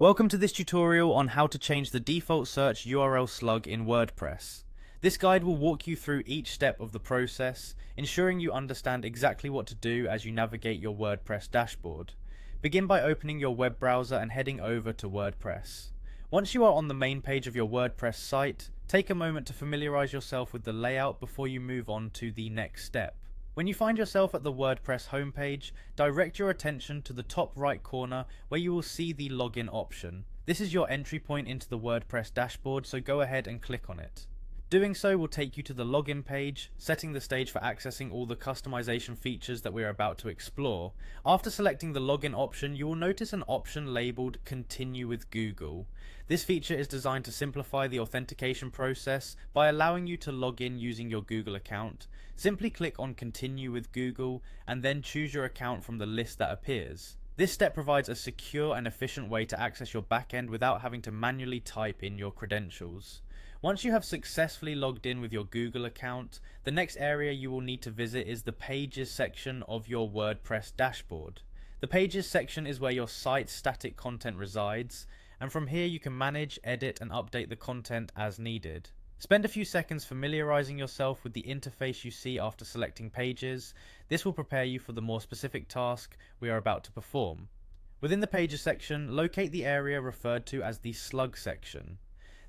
Welcome to this tutorial on how to change the default search URL slug in WordPress. This guide will walk you through each step of the process, ensuring you understand exactly what to do as you navigate your WordPress dashboard. Begin by opening your web browser and heading over to WordPress. Once you are on the main page of your WordPress site, take a moment to familiarize yourself with the layout before you move on to the next step. When you find yourself at the WordPress homepage, direct your attention to the top right corner where you will see the login option. This is your entry point into the WordPress dashboard, so go ahead and click on it. Doing so will take you to the login page, setting the stage for accessing all the customization features that we are about to explore. After selecting the login option, you will notice an option labeled Continue with Google. This feature is designed to simplify the authentication process by allowing you to log in using your Google account. Simply click on Continue with Google and then choose your account from the list that appears. This step provides a secure and efficient way to access your backend without having to manually type in your credentials. Once you have successfully logged in with your Google account, the next area you will need to visit is the Pages section of your WordPress dashboard. The Pages section is where your site's static content resides, and from here you can manage, edit, and update the content as needed. Spend a few seconds familiarizing yourself with the interface you see after selecting Pages. This will prepare you for the more specific task we are about to perform. Within the Pages section, locate the area referred to as the Slug section.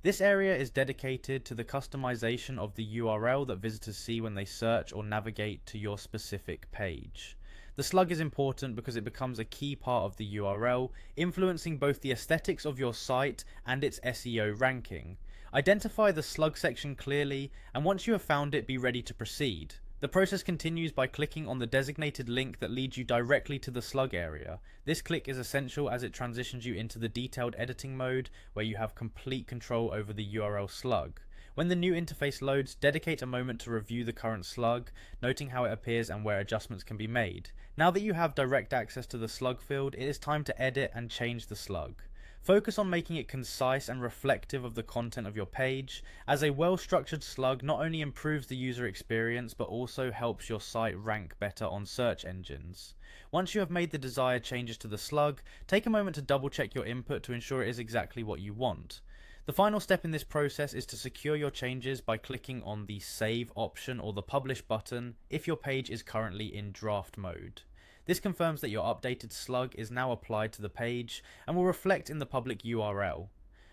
This area is dedicated to the customization of the URL that visitors see when they search or navigate to your specific page. The slug is important because it becomes a key part of the URL, influencing both the aesthetics of your site and its SEO ranking. Identify the slug section clearly, and once you have found it, be ready to proceed. The process continues by clicking on the designated link that leads you directly to the slug area. This click is essential as it transitions you into the detailed editing mode where you have complete control over the URL slug. When the new interface loads, dedicate a moment to review the current slug, noting how it appears and where adjustments can be made. Now that you have direct access to the slug field, it is time to edit and change the slug. Focus on making it concise and reflective of the content of your page, as a well-structured slug not only improves the user experience but also helps your site rank better on search engines. Once you have made the desired changes to the slug, take a moment to double-check your input to ensure it is exactly what you want. The final step in this process is to secure your changes by clicking on the Save option or the Publish button if your page is currently in draft mode. This confirms that your updated slug is now applied to the page and will reflect in the public URL.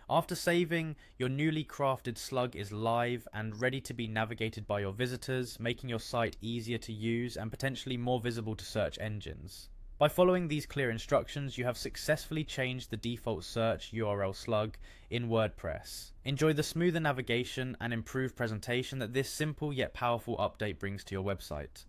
After saving, your newly crafted slug is live and ready to be navigated by your visitors, making your site easier to use and potentially more visible to search engines. By following these clear instructions, you have successfully changed the default search URL slug in WordPress. Enjoy the smoother navigation and improved presentation that this simple yet powerful update brings to your website.